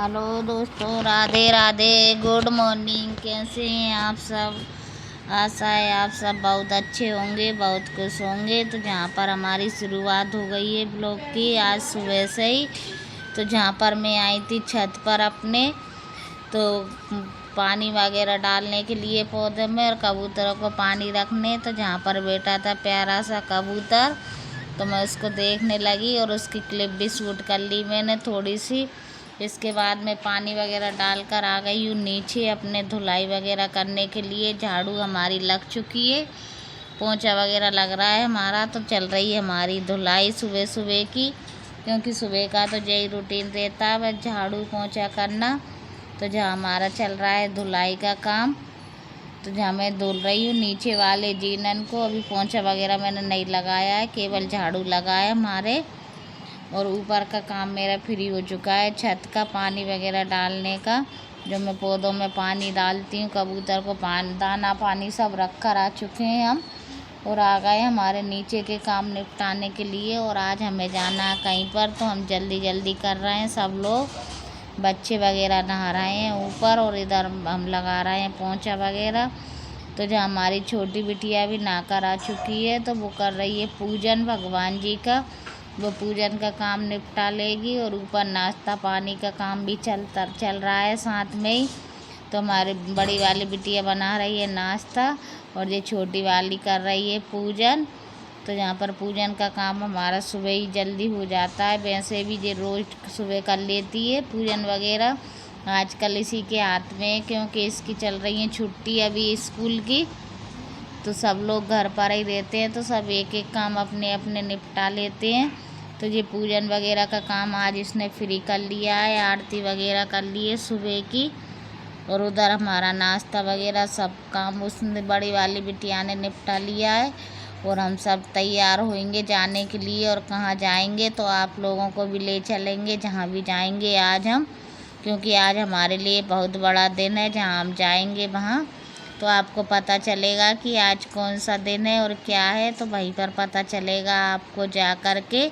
Hello दोस्तों, Radhe Radhe, good morning. कैसे हैं आप सब? आशा है आप सब बहुत अच्छे होंगे, बहुत खुश होंगे। तो जहाँ पर हमारी शुरुआत हो गई है ब्लॉग की आज सुबह से ही। तो जहाँ पर मैं आई थी छत पर अपने, तो पानी वगैरह डालने के लिए पौधे में और कबूतरों को पानी रखने। तो जहाँ पर बैठा था प्यारा सा कबूतर, तो मैं उसको देखने लगी और उसकी क्लिप भी शूट कर ली मैंने थोड़ी सी। इसके बाद मैं पानी वगैरह डालकर आ गई हूँ नीचे अपने धुलाई वगैरह करने के लिए। झाड़ू हमारी लग चुकी है, पोंछा वगैरह लग रहा है हमारा। तो चल रही है हमारी धुलाई सुबह सुबह की, क्योंकि सुबह का तो यही रूटीन रहता है, बस झाड़ू पोंछा करना। तो जहाँ हमारा चल रहा है धुलाई का काम, तो जहाँ मैं धुल रही हूँ नीचे वाले जीनन को। अभी पोंछा वगैरह मैंने नहीं लगाया है, केवल झाड़ू लगाया हमारे। और ऊपर का काम मेरा फ्री हो चुका है, छत का पानी वगैरह डालने का। जो मैं पौधों में पानी डालती हूँ, कबूतर को दाना पानी सब रख कर आ चुके हैं हम, और आ गए हमारे नीचे के काम निपटाने के लिए। और आज हमें जाना है कहीं पर, तो हम जल्दी जल्दी कर रहे हैं सब लोग। बच्चे वगैरह नहा रहे हैं ऊपर, और इधर हम लगा रहे हैं पोंछा वगैरह। तो जहाँ हमारी छोटी बिटिया भी नहाकर आ चुकी है, तो वो कर रही है पूजन भगवान जी का। वो पूजन का काम निपटा लेगी, और ऊपर नाश्ता पानी का काम भी चल रहा है साथ में ही। तो हमारी बड़ी वाली बिटिया बना रही है नाश्ता, और ये छोटी वाली कर रही है पूजन। तो यहाँ पर पूजन का काम हमारा सुबह ही जल्दी हो जाता है। वैसे भी ये रोज़ सुबह कर लेती है पूजन वगैरह। आजकल इसी के हाथ में है, क्योंकि इसकी चल रही है छुट्टी अभी स्कूल की। तो सब लोग घर पर ही रहते हैं, तो सब एक एक काम अपने अपने निपटा लेते हैं। तो ये पूजन वगैरह का काम आज इसने फ्री कर लिया है, आरती वगैरह कर ली है सुबह की। और उधर हमारा नाश्ता वगैरह सब काम उसने बड़ी वाली बिटिया ने निपटा लिया है। और हम सब तैयार होंगे जाने के लिए। और कहाँ जाएंगे तो आप लोगों को भी ले चलेंगे जहाँ भी जाएंगे आज हम, क्योंकि आज हमारे लिए बहुत बड़ा दिन है। जहाँ हम जाएंगे वहाँ तो आपको पता चलेगा कि आज कौन सा दिन है और क्या है, तो वहीं पर पता चलेगा आपको जा कर के।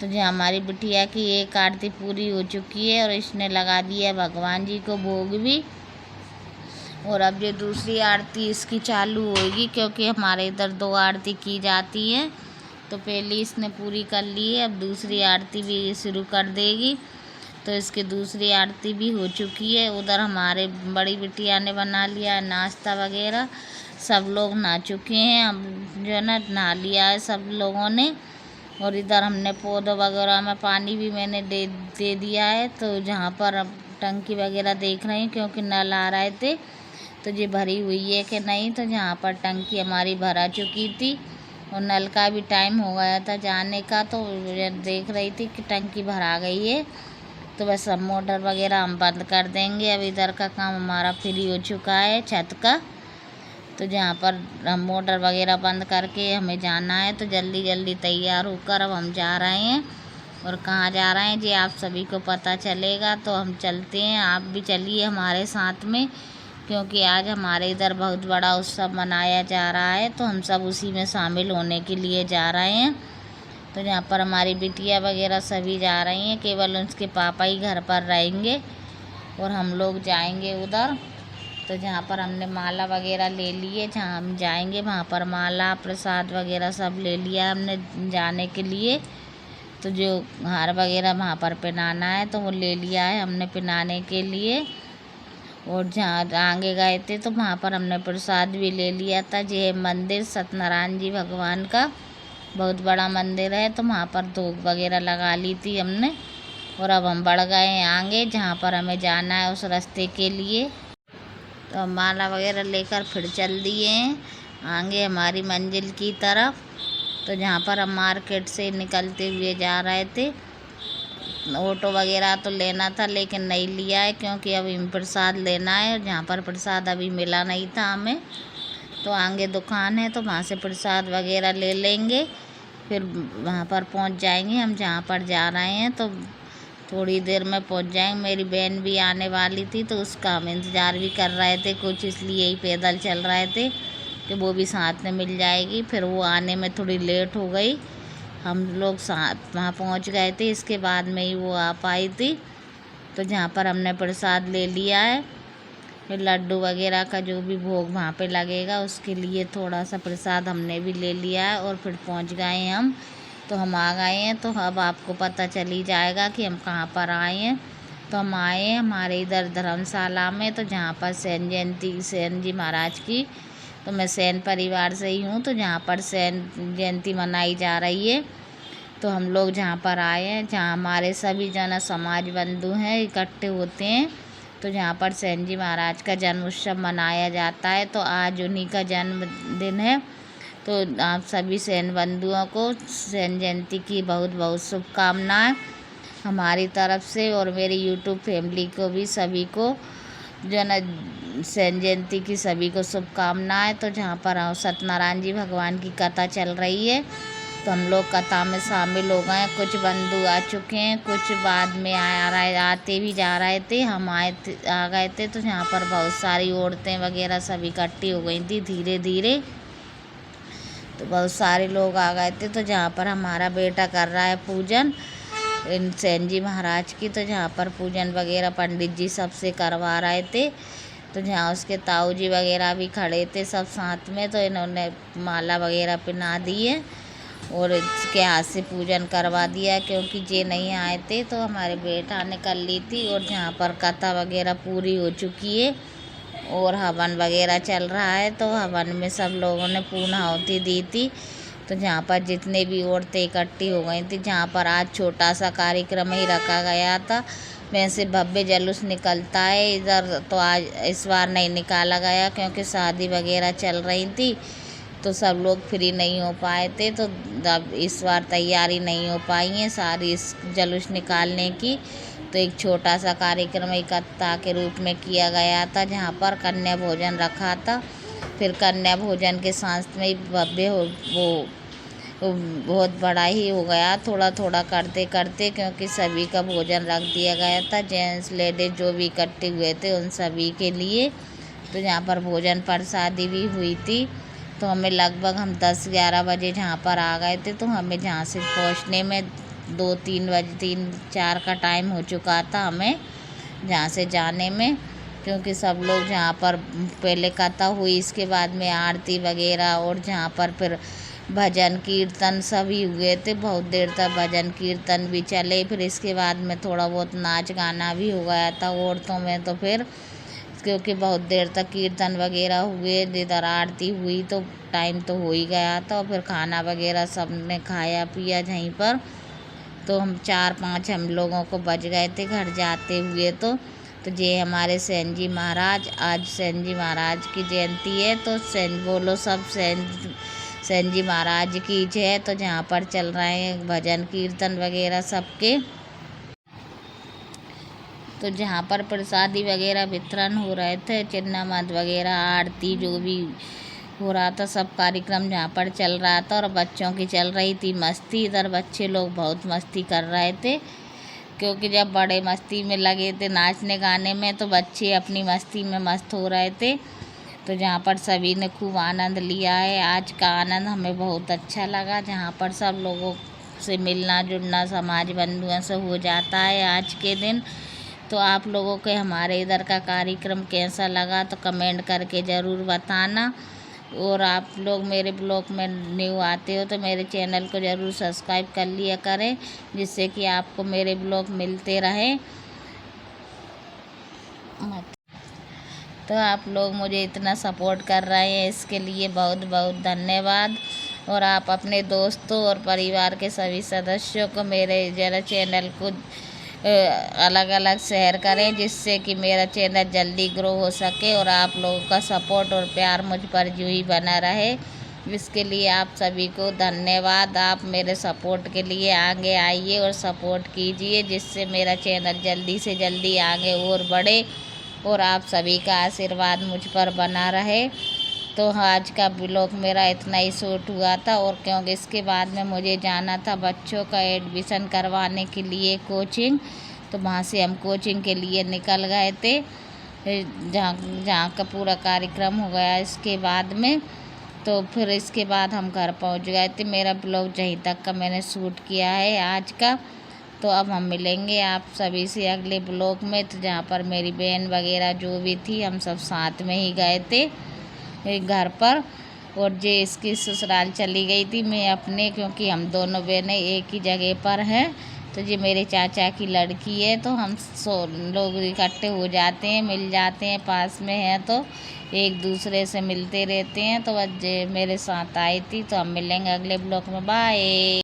तो जो हमारी बिटिया की एक आरती पूरी हो चुकी है, और इसने लगा दिया भगवान जी को भोग भी। और अब ये दूसरी आरती इसकी चालू होगी, क्योंकि हमारे इधर 2 आरती की जाती है। तो पहली इसने पूरी कर ली है, अब दूसरी आरती भी शुरू कर देगी। तो इसकी दूसरी आरती भी हो चुकी है। उधर हमारे बड़ी बिटिया ने बना लिया नाश्ता वगैरह, सब लोग नहा चुके हैं। अब जो है ना नहा लिया है सब लोगों ने। और इधर हमने पौधों वगैरह में पानी भी मैंने दे दिया है। तो जहाँ पर अब टंकी वगैरह देख रही हूँ, क्योंकि नल आ रहे थे, तो ये भरी हुई है कि नहीं। तो जहाँ पर टंकी हमारी भरा चुकी थी, और नल का भी टाइम हो गया था जाने का, तो देख रही थी कि टंकी भरा गई है। तो बस अब मोटर वगैरह हम बंद कर देंगे। अब इधर का काम हमारा फ्री हो चुका है छत का। तो जहाँ पर हम मोटर वगैरह बंद करके हमें जाना है, तो जल्दी जल्दी तैयार होकर अब हम जा रहे हैं। और कहाँ जा रहे हैं जी आप सभी को पता चलेगा, तो हम चलते हैं। आप भी चलिए हमारे साथ में, क्योंकि आज हमारे इधर बहुत बड़ा उत्सव मनाया जा रहा है, तो हम सब उसी में शामिल होने के लिए जा रहे हैं। तो जहाँ पर हमारी बिटिया वगैरह सभी जा रही हैं, केवल उसके पापा ही घर पर रहेंगे, और हम लोग जाएंगे उधर। तो जहाँ पर हमने माला वगैरह ले ली है, जहाँ हम जाएंगे वहाँ पर माला प्रसाद वगैरह सब ले लिया हमने जाने के लिए। तो जो हार वगैरह वहाँ पर पहनाना है, तो वो ले लिया है हमने पहनाने के लिए। और जहाँ आगे गए थे, तो वहाँ पर हमने प्रसाद भी ले लिया था। ये मंदिर सत्यनारायण जी भगवान का बहुत बड़ा मंदिर है, तो वहाँ पर धूप वगैरह लगा ली थी हमने। और अब हम बढ़ गए हैं आगे, जहाँ पर हमें जाना है उस रास्ते के लिए। तो हम माला वगैरह लेकर फिर चल दिए हैं आगे हमारी मंजिल की तरफ। तो जहाँ पर हम मार्केट से निकलते हुए जा रहे थे, ऑटो वगैरह तो लेना था लेकिन नहीं लिया है, क्योंकि अभी प्रसाद लेना है। और जहाँ पर प्रसाद अभी मिला नहीं था हमें, तो आगे दुकान है, तो वहाँ से प्रसाद वगैरह ले लेंगे। फिर वहाँ पर पहुँच जाएंगे हम जहाँ पर जा रहे हैं, तो थोड़ी देर में पहुँच जाएंगे। मेरी बहन भी आने वाली थी, तो उसका हम इंतज़ार भी कर रहे थे कुछ, इसलिए ही पैदल चल रहे थे कि वो भी साथ में मिल जाएगी। फिर वो आने में थोड़ी लेट हो गई, हम लोग साथ वहाँ पहुँच गए थे, इसके बाद में ही वो आ पाई थी। तो जहाँ पर हमने प्रसाद ले लिया है, फिर लड्डू वगैरह का जो भी भोग वहाँ पे लगेगा उसके लिए थोड़ा सा प्रसाद हमने भी ले लिया है। और फिर पहुँच गए हम, तो हम आ गए हैं। तो अब आपको पता चल ही जाएगा कि हम कहाँ पर आए हैं। तो हम आए हैं हमारे इधर धर्मशाला में, तो जहाँ पर सेन जी महाराज की, तो मैं सेन परिवार से ही हूँ, तो जहाँ पर सेन जयंती मनाई जा रही है। तो हम लोग जहाँ पर आए हैं, जहाँ हमारे सभी जन समाज बंधु हैं इकट्ठे होते हैं, तो जहाँ पर सेन जी महाराज का जन्म उत्सव मनाया जाता है। तो आज उन्हीं का जन्मदिन है। तो आप सभी सेन बंधुओं को सेन जयंती की बहुत बहुत शुभकामनाएं हमारी तरफ से, और मेरी यूट्यूब फैमिली को भी सभी को जो न सेन जयंती की सभी को शुभकामनाएं। तो जहाँ पर सत्यनारायण जी भगवान की कथा चल रही है, तो हम लोग कथा में शामिल हो गए। कुछ बंधु आ चुके हैं, कुछ बाद में आते भी जा रहे थे। हम आ गए थे, तो यहाँ पर बहुत सारी औरतें वगैरह सब इकट्ठी हो गई थी धीरे धीरे। तो बहुत सारे लोग आ गए थे। तो जहाँ पर हमारा बेटा कर रहा है पूजन इन सेन जी महाराज की, तो जहाँ पर पूजन वगैरह पंडित जी सबसे करवा रहे थे। तो जहाँ उसके ताऊ जी वगैरह भी खड़े थे सब साथ में, तो इन्होंने माला वगैरह पहना दी है और इसके हाथ से पूजन करवा दिया, क्योंकि जे नहीं आए थे तो हमारे बेटा ने कर ली थी। और जहाँ पर कथा वगैरह पूरी हो चुकी है और हवन वगैरह चल रहा है, तो हवन में सब लोगों ने पूर्ण आहुति दी थी। तो जहाँ पर जितने भी औरतें इकट्ठी हो गई थी, जहाँ पर आज छोटा सा कार्यक्रम ही रखा गया था, वैसे भव्य जुलूस निकलता है इधर, तो आज इस बार नहीं निकाला गया क्योंकि शादी वगैरह चल रही थी, तो सब लोग फ्री नहीं हो पाए थे। तो अब इस बार तैयारी नहीं हो पाई है सारी इस जुलूस निकालने की। तो एक छोटा सा कार्यक्रम एकता के रूप में किया गया था, जहाँ पर कन्या भोजन रखा था। फिर कन्या भोजन के साथ में भव्य वो बहुत बड़ा ही हो गया, थोड़ा थोड़ा करते करते, क्योंकि सभी का भोजन रख दिया गया था, जेंट्स लेडीज जो भी इकट्ठे हुए थे उन सभी के लिए। तो यहाँ पर भोजन प्रसादी भी हुई थी। तो हमें लगभग हम 10-11 बजे जहाँ पर आ गए थे, तो हमें जहाँ से पहुँचने में 2-3 बजे 3-4 का टाइम हो चुका था हमें जहाँ से जाने में, क्योंकि सब लोग जहाँ पर पहले कथा हुई, इसके बाद में आरती वगैरह, और जहाँ पर फिर भजन कीर्तन सभी हुए थे, बहुत देर तक भजन कीर्तन भी चले। फिर इसके बाद में थोड़ा बहुत नाच गाना भी हो गया था औरतों में। तो फिर क्योंकि बहुत देर तक कीर्तन वगैरह हुए, इधर आरती हुई, तो टाइम तो हो ही गया था। और फिर खाना वगैरह सब ने खाया पिया यहीं पर। तो हम 4-5 हम लोगों को बज गए थे घर जाते हुए। तो ये हमारे सेन जी महाराज, आज सेन जी महाराज की जयंती है, तो सेन बोलो सब सेन जी महाराज की जय। तो जहाँ पर चल रहे हैं भजन कीर्तन वगैरह सबके, तो जहाँ पर प्रसादी वगैरह वितरण हो रहे थे, चिन्नामत वगैरह आरती जो भी हो रहा था, सब कार्यक्रम जहाँ पर चल रहा था। और बच्चों की चल रही थी मस्ती, इधर बच्चे लोग बहुत मस्ती कर रहे थे, क्योंकि जब बड़े मस्ती में लगे थे नाचने गाने में, तो बच्चे अपनी मस्ती में मस्त हो रहे थे। तो जहाँ पर सभी ने खूब आनंद लिया है। आज का आनंद हमें बहुत अच्छा लगा, जहाँ पर सब लोगों से मिलना जुलना समाज बंधुओं से हो जाता है आज के दिन। तो आप लोगों के हमारे इधर का कार्यक्रम कैसा लगा तो कमेंट करके ज़रूर बताना। और आप लोग मेरे ब्लॉग में न्यू आते हो तो मेरे चैनल को ज़रूर सब्सक्राइब कर लिया करें, जिससे कि आपको मेरे ब्लॉग मिलते रहे। तो आप लोग मुझे इतना सपोर्ट कर रहे हैं, इसके लिए बहुत बहुत धन्यवाद। और आप अपने दोस्तों और परिवार के सभी सदस्यों को मेरे ज़रा चैनल को अलग अलग शेयर करें, जिससे कि मेरा चैनल जल्दी ग्रो हो सके और आप लोगों का सपोर्ट और प्यार मुझ पर यूं ही बना रहे। इसके लिए आप सभी को धन्यवाद। आप मेरे सपोर्ट के लिए आगे आइए और सपोर्ट कीजिए, जिससे मेरा चैनल जल्दी से जल्दी आगे और बढ़े और आप सभी का आशीर्वाद मुझ पर बना रहे। तो आज का ब्लॉग मेरा इतना ही शूट हुआ था, और क्योंकि इसके बाद में मुझे जाना था बच्चों का एडमिशन करवाने के लिए कोचिंग, तो वहाँ से हम कोचिंग के लिए निकल गए थे, जहाँ का पूरा कार्यक्रम हो गया इसके बाद में। तो फिर इसके बाद हम घर पहुँच गए थे। मेरा ब्लॉग यहीं तक का मैंने शूट किया है आज का। तो अब हम मिलेंगे आप सभी से अगले ब्लॉग में। तो जहाँ पर मेरी बहन वगैरह जो भी थी, हम सब साथ में ही गए थे एक घर पर, और जे इसकी ससुराल चली गई थी मैं अपने, क्योंकि हम दोनों बहनें एक ही जगह पर हैं। तो ये मेरे चाचा की लड़की है, तो हम लोग इकट्ठे हो जाते हैं, मिल जाते हैं, पास में हैं तो एक दूसरे से मिलते रहते हैं। तो आज मेरे साथ आई थी, तो हम मिलेंगे अगले ब्लॉग में। बाय।